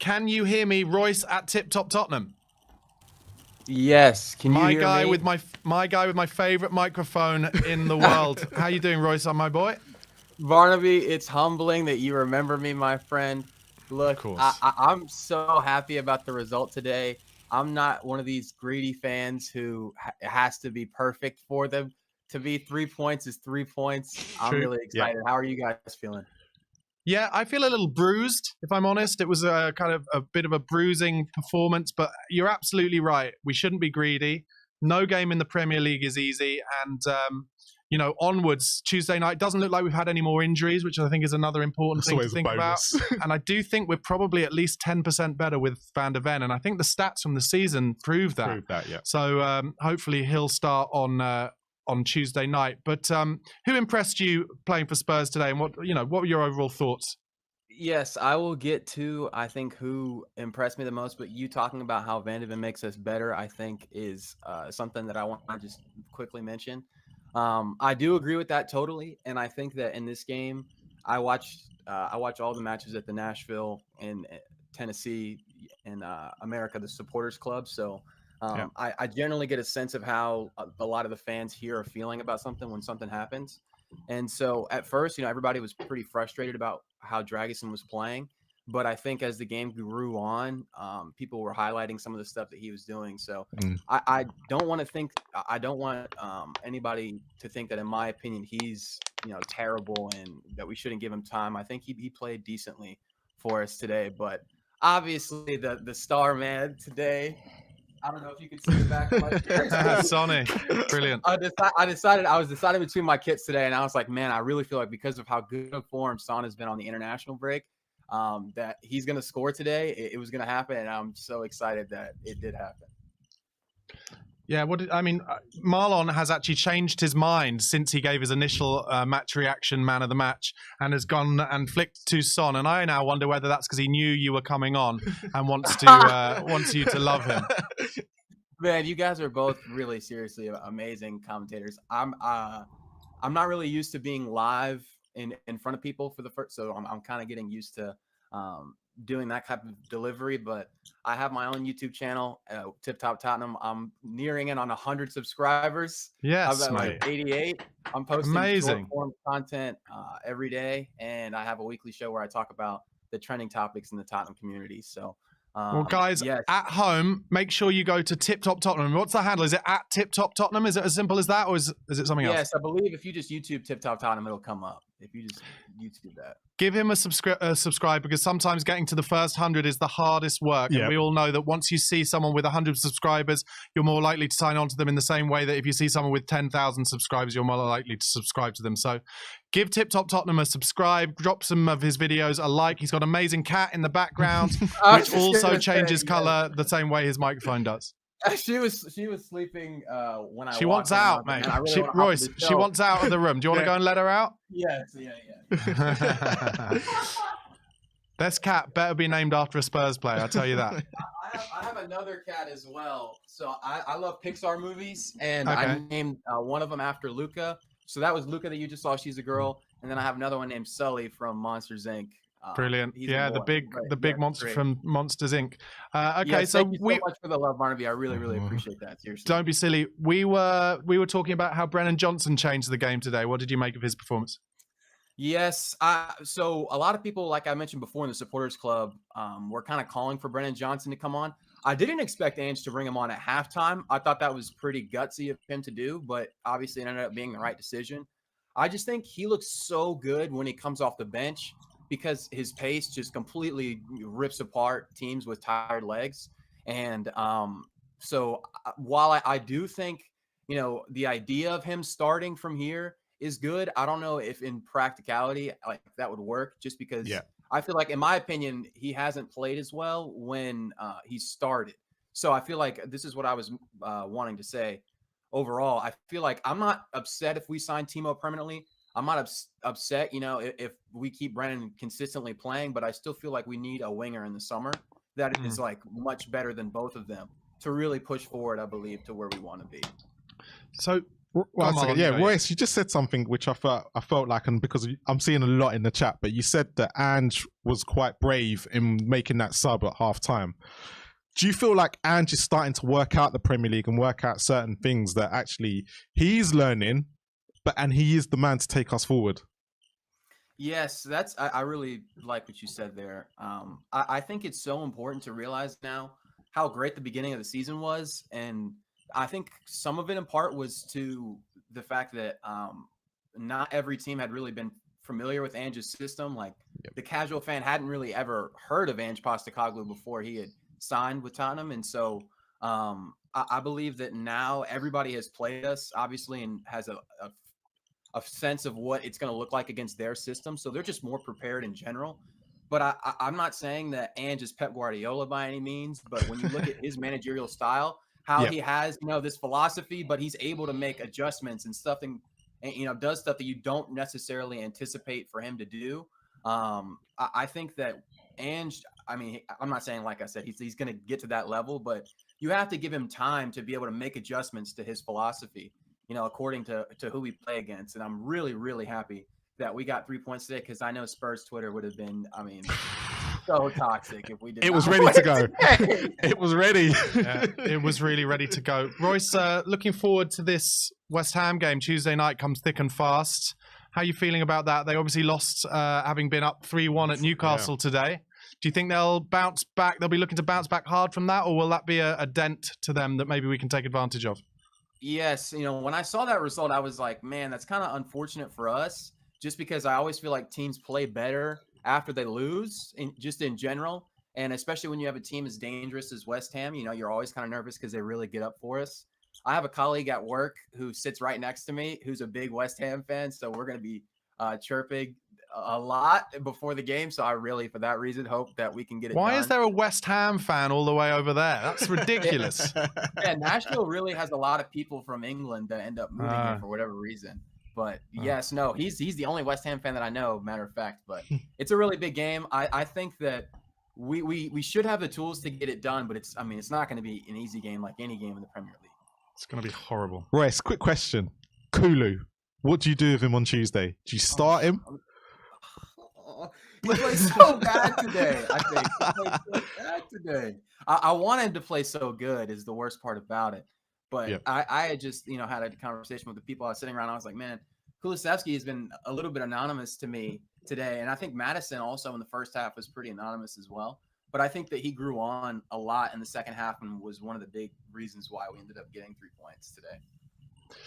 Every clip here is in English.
Can you hear me, Royce at Tip Top Tottenham? Yes. Can you my hear guy me? with my guy with my favorite microphone in the world. How you doing, Royce? My boy. Barnaby, it's humbling that you remember me, my friend. Look, Of course. I'm so happy about the result today. I'm not one of these greedy fans who it has to be perfect for them to be 3 points is 3 points. I'm True. really excited. How are you guys feeling? Yeah, I feel a little bruised, if I'm honest. It was a kind of a bit of a bruising performance, but you're absolutely right. We shouldn't be greedy. No game in the Premier League is easy. And, onwards, Tuesday night, doesn't look like we've had any more injuries, which I think is another important thing to think about. And I do think we're probably at least 10% better with Van der Ven. And I think the stats from the season prove that. Yeah. So hopefully he'll start on Tuesday night. But who impressed you playing for Spurs today, and what were your overall thoughts? Yes, I will get to, I think, who impressed me the most, but you talking about how Van de Ven makes us better, I think, is something that I want to just quickly mention. I do agree with that totally, and I think that in this game, I watch all the matches at the Nashville and Tennessee and America, the Supporters Club. So I generally get a sense of how a lot of the fans here are feeling about something when something happens. And so at first, everybody was pretty frustrated about how Dragusin was playing. But I think as the game grew on, people were highlighting some of the stuff that he was doing. So I don't want anybody to think that, in my opinion, he's terrible and that we shouldn't give him time. I think he played decently for us today. But obviously the star man today, I don't know if you can see the back of my shirt. Sonny, brilliant. I was deciding between my kits today, and I was like, man, I really feel like because of how good of form Son has been on the international break, that he's going to score today. It was going to happen, and I'm so excited that it did happen. Yeah, Marlon has actually changed his mind since he gave his initial match reaction man of the match and has gone and flicked to Son. And I now wonder whether that's because he knew you were coming on and wants you to love him. Man, you guys are both really seriously amazing commentators. I'm not really used to being live in front of people for the first, so I'm kind of getting used to doing that type of delivery. But I have my own YouTube channel, Tip Top Tottenham. I'm nearing in on 100 subscribers. Yes, I'm at like 88. I'm posting amazing short form content every day, and I have a weekly show where I talk about the trending topics in the Tottenham community. So. Well, guys, at home, make sure you go to Tip Top Tottenham. What's the handle? Is it at Tip Top Tottenham? Is it as simple as that, or is it something else? Yes, I believe if you just YouTube Tip Top Tottenham, it'll come up. If you just YouTube that. Give him a subscribe, because sometimes getting to the first 100 is the hardest work. And we all know that once you see someone with 100 subscribers, you're more likely to sign on to them in the same way that if you see someone with 10,000 subscribers, you're more likely to subscribe to them. So give Tip Top Tottenham a subscribe, drop some of his videos a like. He's got an amazing cat in the background, which also changes color the same way his microphone does. She was sleeping when I. She wants out, mate. Royce, she wants out of the room. Do you want to go and let her out? Yes, yeah. This cat better be named after a Spurs player. I'll tell you that. I have another cat as well. So I love Pixar movies, and I named one of them after Luca. So that was Luca that you just saw. She's a girl, and then I have another one named Sully from Monsters Inc. Brilliant. Yeah, the big monster from Monsters Inc. Okay, yes, so thank you so much for the love, Barnaby. I really appreciate that. Seriously. Don't be silly. We were talking about how Brennan Johnson changed the game today. What did you make of his performance? Yes. So a lot of people, like I mentioned before in the Supporters Club, were kind of calling for Brennan Johnson to come on. I didn't expect Ange to bring him on at halftime. I thought that was pretty gutsy of him to do, but obviously it ended up being the right decision. I just think he looks so good when he comes off the bench, because his pace just completely rips apart teams with tired legs. And so while I do think, the idea of him starting from here is good, I don't know if in practicality like that would work, just because I feel like, in my opinion, he hasn't played as well when he started. So I feel like this is what I was wanting to say. Overall, I feel like I'm not upset if we sign Timo permanently. I'm not upset, if we keep Brennan consistently playing, but I still feel like we need a winger in the summer that is like much better than both of them to really push forward, I believe, to where we want to be. So Come One second. on, Yeah, mate. Royce, you just said something which I felt like, and because I'm seeing a lot in the chat, but you said that Ange was quite brave in making that sub at half time. Do you feel like Ange is starting to work out the Premier League and work out certain things that actually he's learning, and he is the man to take us forward? Yes, I really like what you said there. I think it's so important to realize now how great the beginning of the season was, and I think some of it in part was to the fact that not every team had really been familiar with Ange's system. Like the casual fan hadn't really ever heard of Ange Postecoglou before he had signed with Tottenham, and so I believe that now everybody has played us obviously and has a sense of what it's going to look like against their system. So they're just more prepared in general. But I'm not saying that Ange is Pep Guardiola by any means. But when you look at his managerial style, how he has, this philosophy, but he's able to make adjustments and stuff and does stuff that you don't necessarily anticipate for him to do. I think that Ange, I mean, I'm not saying, like I said, he's going to get to that level, but you have to give him time to be able to make adjustments to his philosophy, according to who we play against. And I'm really, really happy that we got 3 points today, because I know Spurs Twitter would have been, so toxic if we did. It was ready to go. It was ready. Yeah, it was really ready to go. Royce, looking forward to this West Ham game. Tuesday night comes thick and fast. How are you feeling about that? They obviously lost, having been up 3-1 at Newcastle today. Do you think they'll bounce back? They'll be looking to bounce back hard from that, or will that be a dent to them that maybe we can take advantage of? Yes, when I saw that result, I was like, man, that's kind of unfortunate for us, just because I always feel like teams play better after they lose, just in general. And especially when you have a team as dangerous as West Ham, you're always kind of nervous because they really get up for us. I have a colleague at work who sits right next to me who's a big West Ham fan, so we're going to be chirping a lot before the game. So I really, for that reason, hope that we can get it Why done. is there a West Ham fan all the way over there? That's ridiculous. Yeah, Nashville really has a lot of people from England that end up moving here for whatever reason. But yes, no, he's the only West Ham fan that I know, matter of fact. But it's a really big game. I think that we should have the tools to get it done, but it's not going to be an easy game like any game in the Premier League. It's going to be horrible. Royce, quick question. Kulu, what do you do with him on Tuesday? Do you start him? He played so bad today, I think. He played so bad today. I want him to play so good is the worst part about it. But I had just, had a conversation with the people I was sitting around. I was like, man, Kulusevski has been a little bit anonymous to me today. And I think Madison also in the first half was pretty anonymous as well. But I think that he grew on a lot in the second half and was one of the big reasons why we ended up getting 3 points today.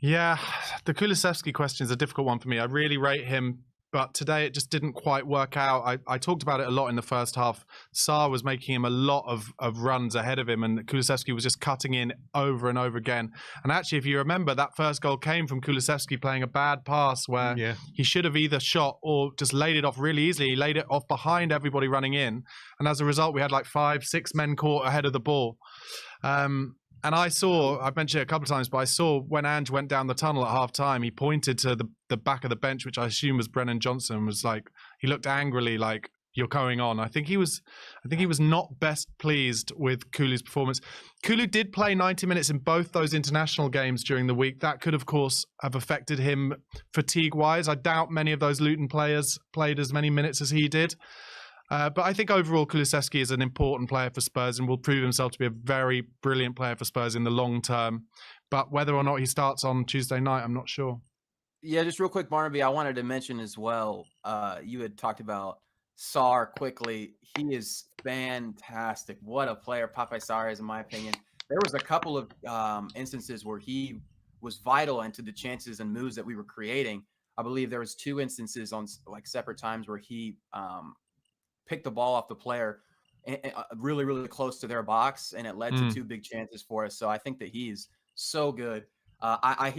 Yeah, the Kulusevski question is a difficult one for me. I really rate him, but today it just didn't quite work out. I talked about it a lot in the first half. Sarr was making him a lot of runs ahead of him, and Kulusevski was just cutting in over and over again. And actually, if you remember, that first goal came from Kulusevski playing a bad pass where he should have either shot or just laid it off really easily. He laid it off behind everybody running in. And as a result, we had like 5-6 men caught ahead of the ball. And I've mentioned it a couple of times, but I saw when Ange went down the tunnel at half time, he pointed to the back of the bench, which I assume was Brennan Johnson, was like, he looked angrily like, you're going on. I think he was not best pleased with Kulu's performance. Kulu did play 90 minutes in both those international games during the week. That could, of course, have affected him fatigue-wise. I doubt many of those Luton players played as many minutes as he did. But I think overall Kulusevski is an important player for Spurs and will prove himself to be a very brilliant player for Spurs in the long term. But whether or not he starts on Tuesday night, I'm not sure. Yeah, just real quick, Barnaby, I wanted to mention as well, you had talked about Sarr quickly. He is fantastic. What a player Pape Sarr is, in my opinion. There was a couple of instances where he was vital into the chances and moves that we were creating. I believe there was 2 instances on like separate times where he picked the ball off the player really, really close to their box, and it led to 2 big chances for us. So I think that he's so good. I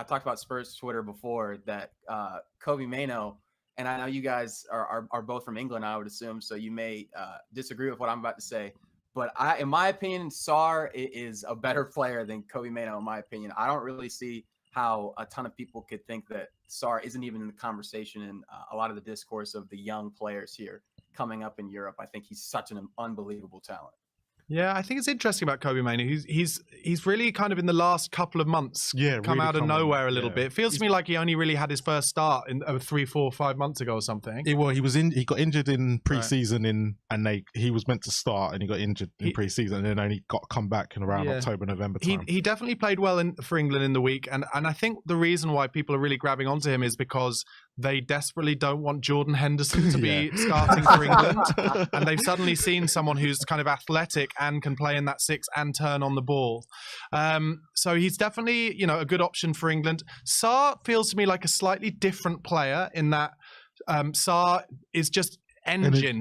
talked about Spurs Twitter before that Kobe Mano, and I know you guys are both from England, I would assume, so you may disagree with what I'm about to say. But in my opinion, Sarr is a better player than Kobe Mano, in my opinion. I don't really see how a ton of people could think that Sarr isn't even in the conversation in a lot of the discourse of the young players here coming up in Europe. I think he's such an unbelievable talent. Yeah, I think it's interesting about Kobe Mainoo. He's really kind of in the last couple of months come really out of nowhere a little yeah. bit. It feels to me like he only really had his first start in 3, 4, 5 months ago or something. He got injured in pre-season he was meant to start and he got injured in pre-season and then only got come back in around October, November time. He definitely played well for England in the week, and I think the reason why people are really grabbing onto him is because they desperately don't want Jordan Henderson to be starting for England, and they've suddenly seen someone who's kind of athletic and can play in that 6 and turn on the ball. So he's definitely, a good option for England. Sarr feels to me like a slightly different player in that Sarr is just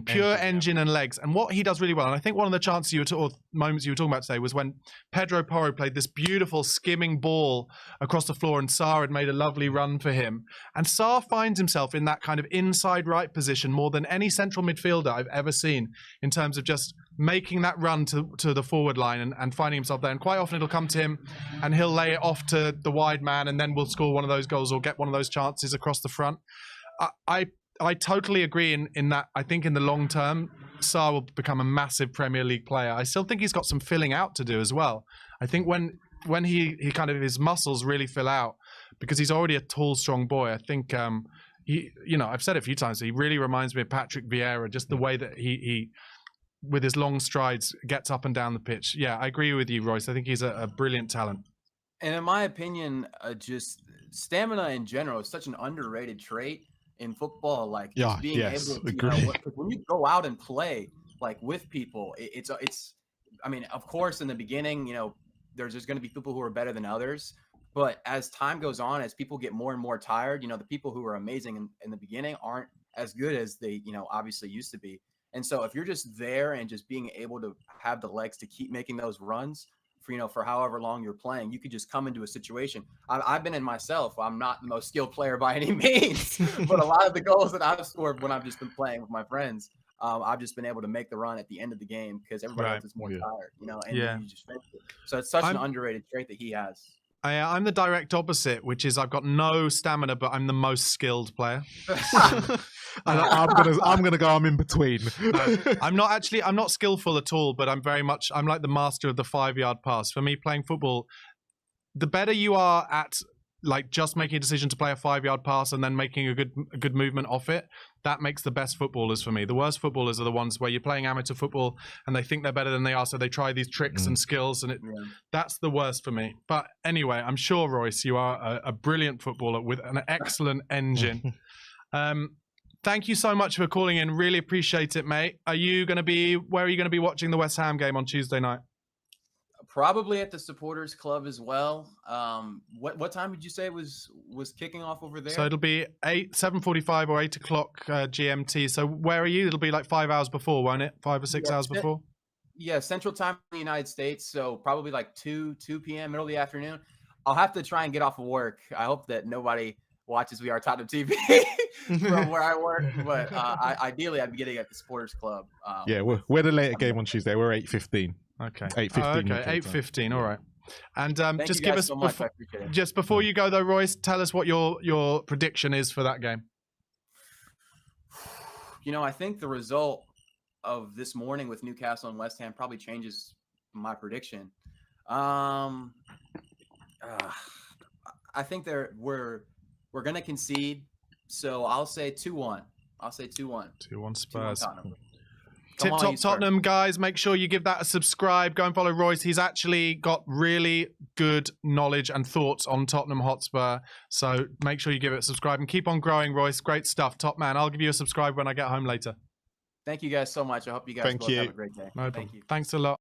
pure engine and legs, and what he does really well. And I think one of the moments you were talking about today was when Pedro Porro played this beautiful skimming ball across the floor, and Sarr had made a lovely run for him. And Sarr finds himself in that kind of inside right position more than any central midfielder I've ever seen, in terms of just making that run to the forward line and finding himself there. And quite often it'll come to him and he'll lay it off to the wide man, and then we'll score one of those goals or get one of those chances across the front. I totally agree in that. I think in the long term, Sarr will become a massive Premier League player. I still think he's got some filling out to do as well. I think when he kind of, his muscles really fill out, because he's already a tall, strong boy. I think I've said it a few times, he really reminds me of Patrick Vieira, just the way that he with his long strides gets up and down the pitch. Yeah, I agree with you, Royce. I think he's a brilliant talent. And in my opinion, just stamina in general is such an underrated trait in football. Like being able to, when you go out and play like with people, it's I mean, of course in the beginning, there's going to be people who are better than others, but as time goes on, as people get more and more tired, the people who are amazing in the beginning aren't as good as they obviously used to be. And so if you're just there and just being able to have the legs to keep making those runs for however long you're playing, you could just come into a situation. I've been in myself. I'm not the most skilled player by any means, but a lot of the goals that I've scored when I've just been playing with my friends, I've just been able to make the run at the end of the game because everybody else is more tired, and you just finish it. So it's such an underrated trait that he has. I'm the direct opposite, which is I've got no stamina, but I'm the most skilled player. I'm gonna go. I'm in between. I'm not skillful at all, but I'm like the master of the 5-yard pass. For me, playing football, the better you are at like just making a decision to play a 5-yard pass and then making a good movement off it, that makes the best footballers for me. The worst footballers are the ones where you're playing amateur football and they think they're better than they are, so they try these tricks and skills, and that's the worst for me. But anyway, I'm sure, Royce, you are a brilliant footballer with an excellent engine. Thank you so much for calling in. Really appreciate it, mate. Where are you going to be watching the West Ham game on Tuesday night? Probably at the Supporters Club as well. What time did you say was kicking off over there? So it'll be 7:45 or 8 o'clock GMT. So where are you? It'll be like 5 hours before, won't it? 5 or 6 hours before? Yeah, Central Time in the United States. So probably like 2 p.m. middle of the afternoon. I'll have to try and get off of work. I hope that nobody watches We Are Tottenham TV from where I work. But ideally, I'd be getting at the Supporters Club. We're the later game on Tuesday. We're 8:15. Okay. 8:15. Okay, 8:15. All right. And just give us so much. I appreciate it. Just before you go though, Royce, tell us what your prediction is for that game. I think the result of this morning with Newcastle and West Ham probably changes my prediction. I think we're going to concede, so I'll say 2-1. 2-1 Spurs. Tip top Tottenham, guys. Make sure you give that a subscribe. Go and follow Royce. He's actually got really good knowledge and thoughts on Tottenham Hotspur. So make sure you give it a subscribe and keep on growing, Royce. Great stuff. Top man. I'll give you a subscribe when I get home later. Thank you guys so much. I hope you guys both have a great day. No problem. Thanks a lot.